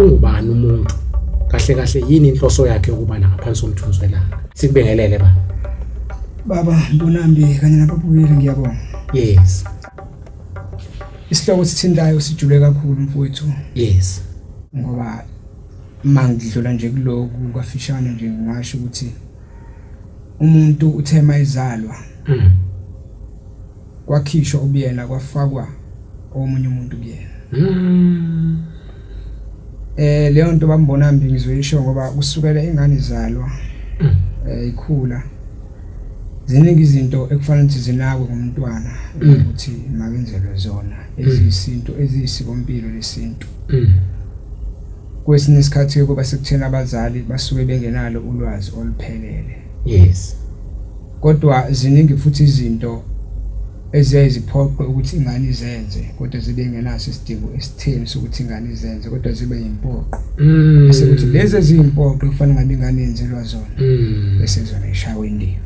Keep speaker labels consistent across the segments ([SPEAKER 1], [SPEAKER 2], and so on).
[SPEAKER 1] ungubani umuntu kahle kahle yini inhloso yakhe ukuba la ngaphansi komthunzi welanga. Sikubingelele
[SPEAKER 2] baba Mbonambi kanye nababukeli ngiyabonga.
[SPEAKER 1] Yes.
[SPEAKER 2] Isihloko sithintayo sijule kakhulu mfowethu.
[SPEAKER 1] Yes.
[SPEAKER 2] Ngoba mangidlula nje kuloku kafishane nje ngisho ukuthi umuntu uthema izalwa. Kwakhishwa ubiyena kwafakwa omunye umuntu kuyena. Leyo nto bambonambi ngizoyisho ngoba kusukela ingane izalwa ikhula ziningi izinto ekufanele ukuthi zinakwe ngumntwana ukuthi makenzelwe zona eziyisinto eziyisikompilo lesintu. Kwesinye isikhathi kuba sekuthena abazali basuke bengenalo ulwazi oluphelele.
[SPEAKER 1] Yes.
[SPEAKER 2] Kodwa ziningi futhi izinto eziyiziphoqwe ukuthi ingane izenze kodwa zibe ngenaso isidingo esitheni sokuthi ingane izenze kodwa zibe impoqo. Bese kuthi lezi eziyimpoqo kufanele ngabe ingane yenzelwa zona. Bese zona ishawe indiva.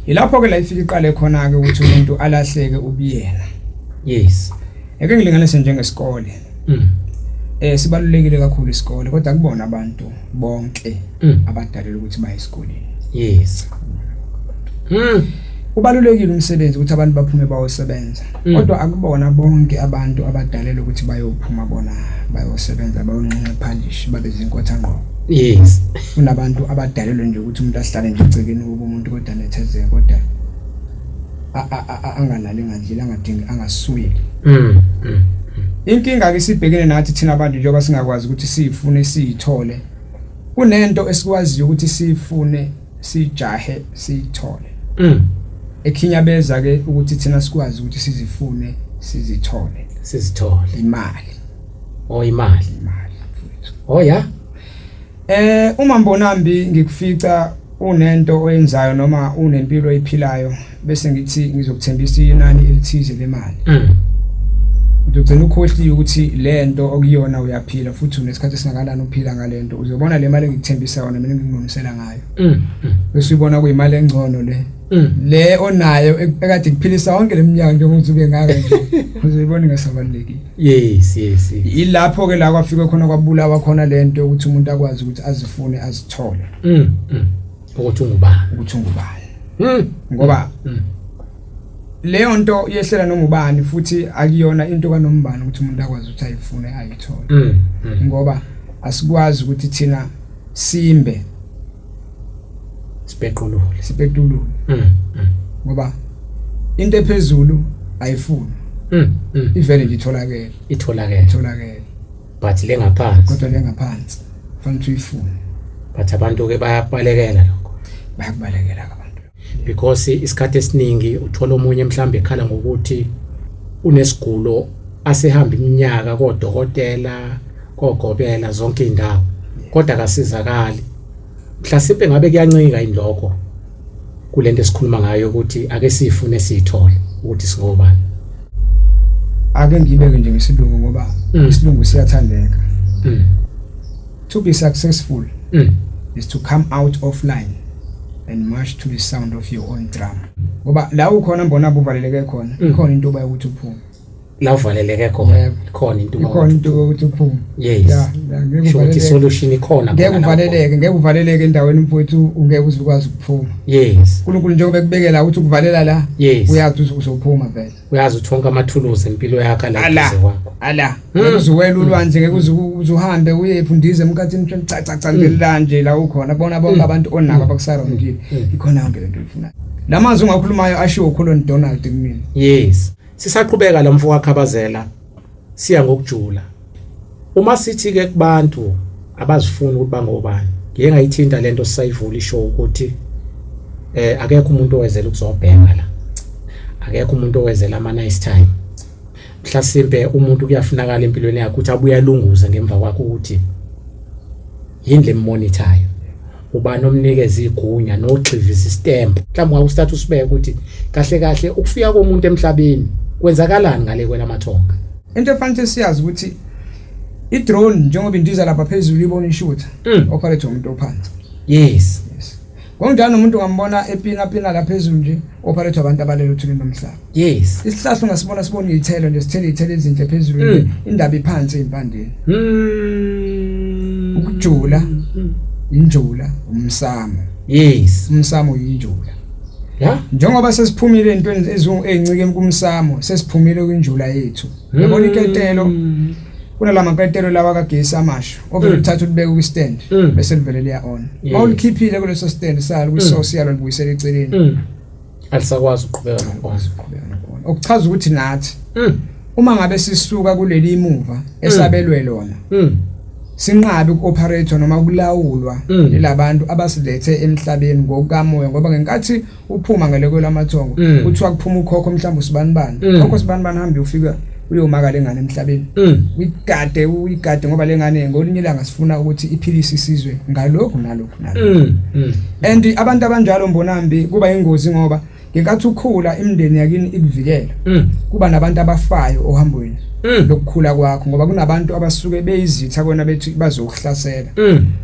[SPEAKER 2] Ilapho ke la ifika iqale khona ke ukuthi umuntu alahleke ubiyena.
[SPEAKER 1] Yes.
[SPEAKER 2] Eke ngilinganise njengesikole. Sibalulekile kakhulu isikole kodwa kubona abantu bonke abadalela ukuthi baye esikoleni.
[SPEAKER 1] Yes.
[SPEAKER 2] Kubalulekile umsebenzi ukuthi abantu baphume bayosebenza kodwa akubona bonke abantu abadalela ukuthi bayophuma bona bayosebenza bayonqinqa phandishi babe zinkotha ngqo.
[SPEAKER 1] Yes.
[SPEAKER 2] Kunabantu abadalelwe nje ukuthi umuntu ahlale nje ecekeni kuba umuntu kodwa nethezeke kodwa anganali ngandlela angadingi angasweli. Inkinga ke sibhekene nathi thina abantu njengoba singakwazi ukuthi sifune siyithole. Kunento esikwaziyo ukuthi sifune sijahe siyithole. Ekhinyabeza ke ukuthi thina sikwazi ukuthi sizifune sizithole. Imali.
[SPEAKER 1] Imali. Oh ya.
[SPEAKER 2] Uma Mbonambi ngikufica unento oyenzayo noma unempilo ephilayo bese ngithi ngizokuthembisa inani elithize lemali. Ngizogcina ukhohliwe ukuthi lento okuyona uyaphila futhi unesikhathi singakanani uphila ngalento uzobona le mali engikuthembisa yona mina nginginomisela ngayo. Bese uyibona kuyimali engcono le onayo ekade kuphilisa wonke leminyaka njengokuthi ube ngaka nje uzoyibona ngasabalekile.
[SPEAKER 1] Yes.
[SPEAKER 2] Ilapho ke la kwafika khona kwabulawa khona lento ukuthi umuntu akwazi ukuthi azifune azithole.
[SPEAKER 1] Ukuthi ungubani.
[SPEAKER 2] Ngoba leyo nto yehlela noma ubani futhi akuyona into kanombani ukuthi umuntu akwazi ukuthi ayifune ayithole. Ngoba asikwazi ukuthi thina simbe sipequlule. Ngoba into ephezulu ayifuni. Ivele nje itholakele.
[SPEAKER 1] But lengaphansi.
[SPEAKER 2] Kodwa lengaphansi fanele uyifune.
[SPEAKER 1] But abantu ke bayabalekela lokho.
[SPEAKER 2] Bayakubalekela abantu.
[SPEAKER 1] Because isikhathi esiningi uthola umunye mhlambe ekhala ngokuthi unesigulo asehamba iminyaka kodokotela kogobela zonke indawo kodwa akasizakali. Mhlasimpe ngabe kuyancika indloko kulento esikhuluma ngayo ukuthi ake sifune siyithole ukuthi singobani.
[SPEAKER 2] Ake ngibeke nje ngesilungu ngoba isilungu siyathandeka. To be successful is to come out of line and march to the sound of your own drum. Ngoba la ukhona mbona buvaleleke khona ikhona into bayokuthi uphume.
[SPEAKER 1] La uvaleleke khona khona into
[SPEAKER 2] ukuthi uphume.
[SPEAKER 1] Yes. Ngeke solution ikhona.
[SPEAKER 2] Ngeke uvaleleke endaweni mfowethu ungeke uzukwazi ukuphuma.
[SPEAKER 1] Yes.
[SPEAKER 2] uNkulunkulu njengoba ekubekela ukuthi ukuvalela la uyazi uzophuma vele.
[SPEAKER 1] Uyazi uthonke amathuluzi empilo yakhe la kuze kwakho.
[SPEAKER 2] Ngeke uzuwela ulwandle ngeke uzuhambe uyephundize emkhathini cha nje la ukhona bona bonke abantu onabo abakusarondile ikhona yonke lento uyifunayo. Lamazwi ungakhulumayo ashiwo uColin Donald kumina.
[SPEAKER 1] Yes. Sisaqhubeka lo mfo wakhabazela siya ngokujula. Uma sithi ke kubantu abazifuna ukuthi bangobani ngeke ngayithinta lento sisayivula ishow ukuthi akekho umuntu owezela ukuzobhenga la. Akekho umuntu owezela ama nice time. Mhlasimpe umuntu kuyafunakala empilweni yakhe ukuthi abuye alunguze ngemva kwakhe ukuthi yini le monitorayo. Ubani omnikeza igunya nogxivisa istamp. Mhlawumbe ngakusthatha usibeke ukuthi kahle ukufika komuntu emhlabeni kwenzakalani ngale kwelamathonga.
[SPEAKER 2] Into efanele siyazi ukuthi i-drone njengoba indiza lapha phezulu ibona ishutha operate umuntu ophansi.
[SPEAKER 1] Yes.
[SPEAKER 2] Ngokunjani umuntu ngambona epina la phezulu nje operator abantu abalelo uthulini nomhlaba.
[SPEAKER 1] Yes.
[SPEAKER 2] Isihlahla ungasibona sibona izithelo nje sithele izithelo ezinhle phezulu indaba iphansi empandeni. Ukujula injula umsamo.
[SPEAKER 1] Yes.
[SPEAKER 2] Umsamo uyinjula.
[SPEAKER 1] Yeah.
[SPEAKER 2] Njengoba sesiphumile entweni ezincike kumsamo sesiphumile kwinjula yethu. Yabona iketelo kunalama nketelo lawa kagesi amasho ovele uthatha ulibeke ku stand bese livele liya on. Mawulikhiphile kuleso stand salo ku source yalo libuyisela eceleni.
[SPEAKER 1] Alisakwazi ukuqhubeka nokona.
[SPEAKER 2] Okuchaza ukuthi nathi uma ngabe sisuka kuleli imuva esabelwe lona sinqabe ku-operator noma kulawulwa yilabantu abasilethe emhlabeni ngokukamoya ngoba ngenkathi uphuma ngeleko lamathongo kuthiwa kuphuma ukhokho mhlawumbe usibanibani khokho sibanibani hambe ufika uyomaka lengane emhlabeni uyigade ngoba lengane ngolinye ilanga sifuna ukuthi iphilise isizwe ngalokho nalokho and abantu abanjalo Mbonambi kuba ingozi ngoba ngenkathi ukhula imindeni yakini ikuvikela kuba nabantu abafayo ohambweni lokukhula kwakho ngoba kunabantu abasuke beyizitha kona bethi bazokuhlasela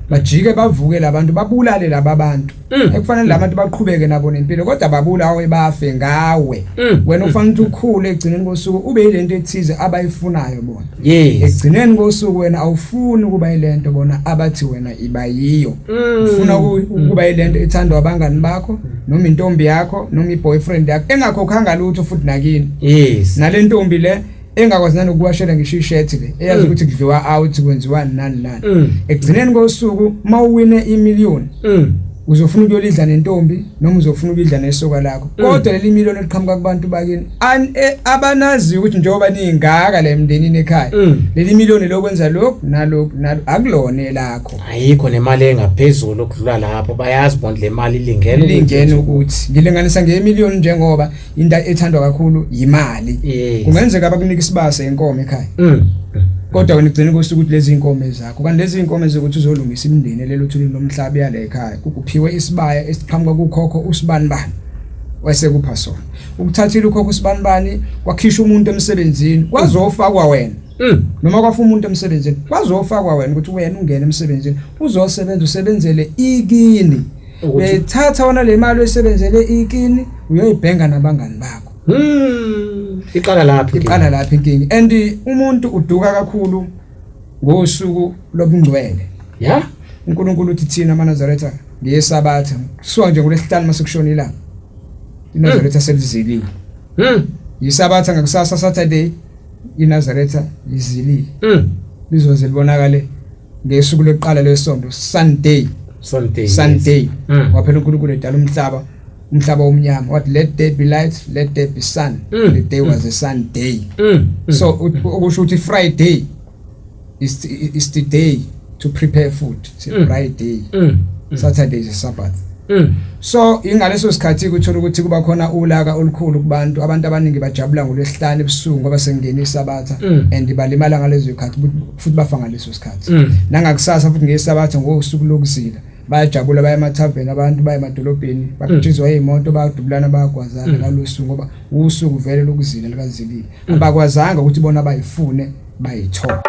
[SPEAKER 2] bajike bavuke labantu babulale laba bantu ekufanele labantu baqhubeke nabo nempilo kodwa babulawe bafe ngawe wena ufanele ukhule egcineni kosuku ube yilento ethize abayifunayo bona egcineni kosuku wena awufuni ukuba yilento bona abathi wena iba yiyo ufuna ukuba yilento ethandwa abangani bakho noma intombi yakho noma iboyfriend yakho engakhokhanga lutho futhi nakini nale ntombi le engakwazi nokuwashela ngisho ishirt le eyazi ukuthi kudliwa out kwenziwa nani egcineni kosuku mawuwine imillion uzofuna ukuyolidla nentombi noma uzofuna ukuyidla nesoka lakho kodwa leli million eliqhamuka kubantu bakini abanazi ukuthi njengoba ningaka la emndenini ekhaya leli million lokwenza lokho nalokho akulone lakho
[SPEAKER 1] ayikho nemali engaphezulu okudlula lapho bayazi bonke le mali
[SPEAKER 2] ilingene ukuthi ngilinganisa nge-million njengoba into ethandwa kakhulu imali kungenzeka bakunika isibase inkomo ekhaya kodwa wena ugcina kosuku ukuthi lezi inkomo zakho kanti lezi inkomo zokuthi uzolungisa imindeni lelo thulini lomhlaba yale ekhaya kuphiwe isibaya esiqhamuka kukhokho usibanibani wese kupha sona ukuthathile ukhokho usibanibani kwakhisha umuntu emsebenzini kwazofakwa wena noma kwafuna umuntu emsebenzini kwazofakwa wena ukuthi wena ungene emsebenzini uzosebenza usebenzele ikini bethatha wona le mali oyisebenzele ikini uyoyibhenga nabangani bakho
[SPEAKER 1] iqala lapha
[SPEAKER 2] inkingi and umuntu uduka kakhulu ngosuku lobungcwele uNkulunkulu uthi thina amaNazaretha ngesabatha kusuka nje ngolesihlanu masekushona ilanga iNazaretha selizilile yisabatha ngakusasa Saturday iNazaretha lizilile lizoze libonakale ngesuku lokuqala lesonto Sunday waphela uNkulunkulu edala umhlaba omnyama what let there be light let there be sun the day was a Sunday so ukusho ukuthi Friday is the day to prepare food it's a Friday Saturday is a Sabbath so ingaleso sikhathi ukuthola ukuthi kuba khona ulaka olukhulu kubantu abantu abaningi bajabula ngolesihlanu ebusuku ngoba sengena isabatha and balimala ngalezo ikhathi futhi bafa ngaleso sikhathi nangakusasa futhi ngesabatha ngosuku lokuzila bayajabula baya emathaveni abantu baya emadolobheni baphithizwa izimoto bayadubulana bayagwazana ngalosuku ngoba usuku vele lokuzila likazilile abakwazanga ukuthi bona bayifune bayithola